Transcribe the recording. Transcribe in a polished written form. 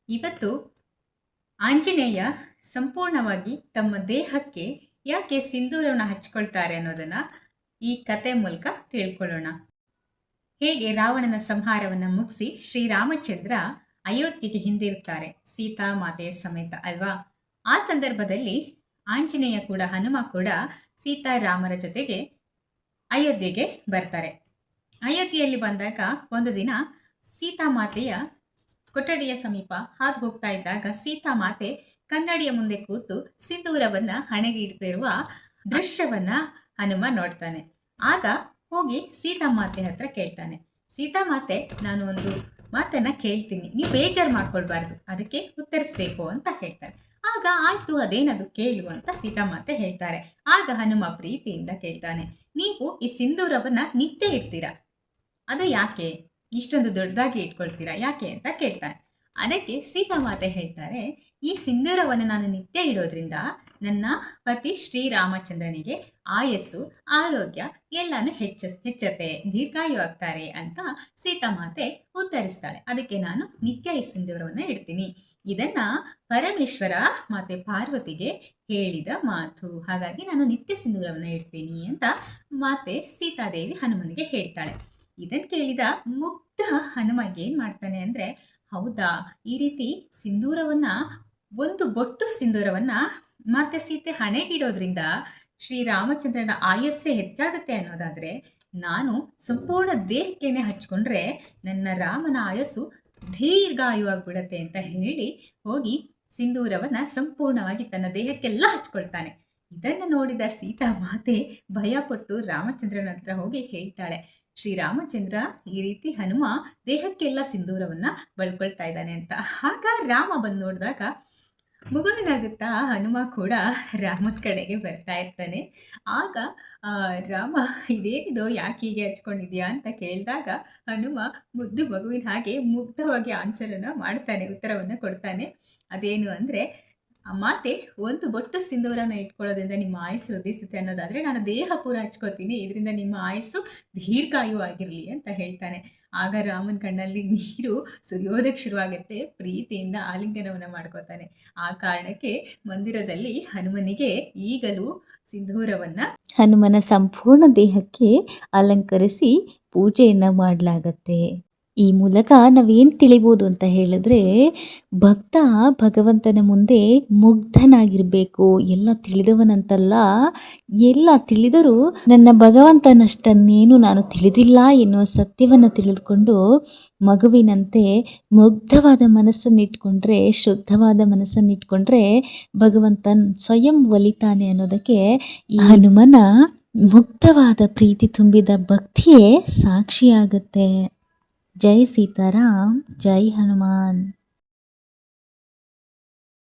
ಇವತ್ತು ಆಂಜನೇಯ ಸಂಪೂರ್ಣವಾಗಿ ತಮ್ಮ ದೇಹಕ್ಕೆ ಯಾಕೆ ಸಿಂಧೂರವನ್ನು ಹಚ್ಕೊಳ್ತಾರೆ ಅನ್ನೋದನ್ನ ಈ ಕತೆ ಮೂಲಕ ತಿಳ್ಕೊಳ್ಳೋಣ. ಹೇಗೆ ರಾವಣನ ಸಂಹಾರವನ್ನು ಮುಗಿಸಿ ಶ್ರೀರಾಮಚಂದ್ರ ಅಯೋಧ್ಯೆಗೆ ಹಿಂದಿರುತ್ತಾರೆ ಸೀತಾ ಮಾತೆಯ ಸಮೇತ ಅಲ್ವಾ. ಆ ಸಂದರ್ಭದಲ್ಲಿ ಆಂಜನೇಯ ಕೂಡ ಹನುಮ ಕೂಡ ಸೀತಾರಾಮರ ಜೊತೆಗೆ ಅಯೋಧ್ಯೆಗೆ ಬರ್ತಾರೆ. ಅಯೋಧ್ಯೆಯಲ್ಲಿ ಬಂದಾಗ ಒಂದು ದಿನ ಸೀತಾಮಾತೆಯ ಕೊಠಡಿಯ ಸಮೀಪ ಹಾದು ಹೋಗ್ತಾ ಇದ್ದಾಗ ಸೀತಾಮಾತೆ ಕನ್ನಡಿಯ ಮುಂದೆ ಕೂತು ಸಿಂಧೂರವನ್ನ ಹಣೆಗೆ ಇಡ್ತಿರುವ ದೃಶ್ಯವನ್ನ ಹನುಮ ನೋಡ್ತಾನೆ. ಆಗ ಹೋಗಿ ಸೀತಾಮಾತೆ ಹತ್ರ ಕೇಳ್ತಾನೆ, ಸೀತಾಮಾತೆ ನಾನು ಒಂದು ಮಾತನ್ನ ಕೇಳ್ತೀನಿ, ನೀವು ಬೇಜಾರು ಮಾಡ್ಕೊಳ್ಬಾರ್ದು, ಅದಕ್ಕೆ ಉತ್ತರಿಸ್ಬೇಕು ಅಂತ ಹೇಳ್ತಾರೆ. ಆಗ ಆಯ್ತು ಅದೇನದು ಕೇಳು ಅಂತ ಸೀತಾಮಾತೆ ಹೇಳ್ತಾರೆ. ಆಗ ಹನುಮ ಪ್ರೀತಿಯಿಂದ ಕೇಳ್ತಾನೆ, ನೀವು ಈ ಸಿಂಧೂರವನ್ನ ನಿತ್ಯ ಇಡ್ತೀರಾ, ಅದು ಯಾಕೆ ಇಷ್ಟೊಂದು ದೊಡ್ಡದಾಗಿ ಇಟ್ಕೊಳ್ತೀರಾ ಯಾಕೆ ಅಂತ ಕೇಳ್ತಾನೆ. ಅದಕ್ಕೆ ಸೀತಾಮಾತೆ ಹೇಳ್ತಾರೆ, ಈ ಸಿಂಧೂರವನ್ನು ನಾನು ನಿತ್ಯ ಇಡೋದ್ರಿಂದ ನನ್ನ ಪತಿ ಶ್ರೀರಾಮಚಂದ್ರನಿಗೆ ಆಯಸ್ಸು ಆರೋಗ್ಯ ಎಲ್ಲಾನು ಹೆಚ್ಚತ್ತೆ, ದೀರ್ಘಾಯು ಆಗ್ತಾರೆ ಅಂತ ಸೀತಾಮಾತೆ ಉತ್ತರಿಸ್ತಾಳೆ. ಅದಕ್ಕೆ ನಾನು ನಿತ್ಯ ಈ ಸಿಂಧೂರವನ್ನು ಇಡ್ತೀನಿ. ಇದನ್ನ ಪರಮೇಶ್ವರ ಮಾತೆ ಪಾರ್ವತಿಗೆ ಹೇಳಿದ ಮಾತು, ಹಾಗಾಗಿ ನಾನು ನಿತ್ಯ ಸಿಂಧೂರವನ್ನು ಇಡ್ತೀನಿ ಅಂತ ಮಾತೆ ಸೀತಾದೇವಿ ಹನುಮನಿಗೆ ಹೇಳ್ತಾಳೆ. ಇದನ್ನು ಕೇಳಿದ ಮುಗ್ಧ ಹನುಮ ಏನ್ ಮಾಡ್ತಾನೆ ಅಂದ್ರೆ, ಹೌದಾ ಈ ರೀತಿ ಸಿಂಧೂರವನ್ನ ಒಂದು ಬೊಟ್ಟು ಸಿಂಧೂರವನ್ನ ಮತ್ತೆ ಸೀತೆ ಹಣೆಗಿಡೋದ್ರಿಂದ ಶ್ರೀರಾಮಚಂದ್ರನ ಆಯಸ್ಸೇ ಹೆಚ್ಚಾಗುತ್ತೆ ಅನ್ನೋದಾದ್ರೆ, ನಾನು ಸಂಪೂರ್ಣ ದೇಹಕ್ಕೇನೆ ಹಚ್ಕೊಂಡ್ರೆ ನನ್ನ ರಾಮನ ಆಯಸ್ಸು ದೀರ್ಘಾಯುವಾಗ್ಬಿಡತ್ತೆ ಅಂತ ಹೇಳಿ ಹೋಗಿ ಸಿಂಧೂರವನ್ನ ಸಂಪೂರ್ಣವಾಗಿ ತನ್ನ ದೇಹಕ್ಕೆಲ್ಲ ಹಚ್ಕೊಳ್ತಾನೆ. ಇದನ್ನು ನೋಡಿದ ಸೀತಾ ಮಾತೆ ಭಯಪಟ್ಟು ರಾಮಚಂದ್ರನ ಹತ್ರ ಹೋಗಿ ಹೇಳ್ತಾಳೆ, ಶ್ರೀರಾಮಚಂದ್ರ ಈ ರೀತಿ ಹನುಮ ದೇಹಕ್ಕೆಲ್ಲ ಸಿಂಧೂರವನ್ನ ಬಳ್ಕೊಳ್ತಾ ಇದ್ದಾನೆ ಅಂತ. ಆಗ ರಾಮ ಬಂದು ನೋಡಿದಾಗ ಮುಗುಳನಾಗುತ್ತಾ ಹನುಮ ಕೂಡ ರಾಮನ ಕಡೆಗೆ ಬರ್ತಾ ಇರ್ತಾನೆ. ಆಗ ರಾಮ ಇದೇನಿದು ಯಾಕೆ ಹೀಗೆ ಹಚ್ಕೊಂಡಿದ್ಯಾ ಅಂತ ಕೇಳಿದಾಗ ಹನುಮ ಮುದ್ದು ಮಗುವಿನ ಹಾಗೆ ಮುಗ್ಧವಾಗಿ ಆನ್ಸರನ್ನು ಮಾಡ್ತಾನೆ, ಉತ್ತರವನ್ನು ಕೊಡ್ತಾನೆ. ಅದೇನು ಅಂದರೆ, ಮಾತೆ ಒಂದು ಬೊಟ್ಟು ಸಿಂಧೂರನ ಇಟ್ಕೊಳ್ಳೋದ್ರಿಂದ ನಿಮ್ಮ ಆಯಸ್ಸು ವೃದ್ಧಿಸುತ್ತೆ ಅನ್ನೋದಾದರೆ ನಾನು ದೇಹ ಪೂರ ಹಚ್ಕೋತೀನಿ, ಇದರಿಂದ ನಿಮ್ಮ ಆಯಸ್ಸು ದೀರ್ಘಾಯು ಆಗಿರಲಿ ಅಂತ ಹೇಳ್ತಾನೆ. ಆಗ ರಾಮನ ಕಣ್ಣಲ್ಲಿ ನೀರು ಸುರಿಯೋದಕ್ಕೆ ಶುರುವಾಗುತ್ತೆ, ಪ್ರೀತಿಯಿಂದ ಆಲಿಂಗನವನ್ನು ಮಾಡ್ಕೋತಾನೆ. ಆ ಕಾರಣಕ್ಕೆ ಮಂದಿರದಲ್ಲಿ ಹನುಮನಿಗೆ ಈಗಲೂ ಸಿಂಧೂರವನ್ನ ಹನುಮನ ಸಂಪೂರ್ಣ ದೇಹಕ್ಕೆ ಅಲಂಕರಿಸಿ ಪೂಜೆಯನ್ನು ಮಾಡಲಾಗತ್ತೆ. ಈ ಮೂಲಕ ನಾವೇನು ತಿಳಿಬೋದು ಅಂತ ಹೇಳಿದ್ರೆ, ಭಕ್ತ ಭಗವಂತನ ಮುಂದೆ ಮುಗ್ಧನಾಗಿರಬೇಕು. ಎಲ್ಲ ತಿಳಿದವನಂತಲ್ಲ, ಎಲ್ಲ ತಿಳಿದರೂ ನನ್ನ ಭಗವಂತನಷ್ಟನ್ನೇನು ನಾನು ತಿಳಿದಿಲ್ಲ ಎನ್ನುವ ಸತ್ಯವನ್ನು ತಿಳಿದುಕೊಂಡು ಮಗುವಿನಂತೆ ಮುಗ್ಧವಾದ ಮನಸ್ಸನ್ನಿಟ್ಕೊಂಡ್ರೆ, ಶುದ್ಧವಾದ ಮನಸ್ಸನ್ನಿಟ್ಕೊಂಡ್ರೆ ಭಗವಂತನ್ ಸ್ವಯಂ ಒಲಿತಾನೆ ಅನ್ನೋದಕ್ಕೆ ಈ ಹನುಮನ ಮುಗ್ಧವಾದ ಪ್ರೀತಿ ತುಂಬಿದ ಭಕ್ತಿಯೇ ಸಾಕ್ಷಿಯಾಗುತ್ತೆ. ಜೈ ಸೀತಾರಾಮ್, ಜೈ ಹನುಮಾನ್.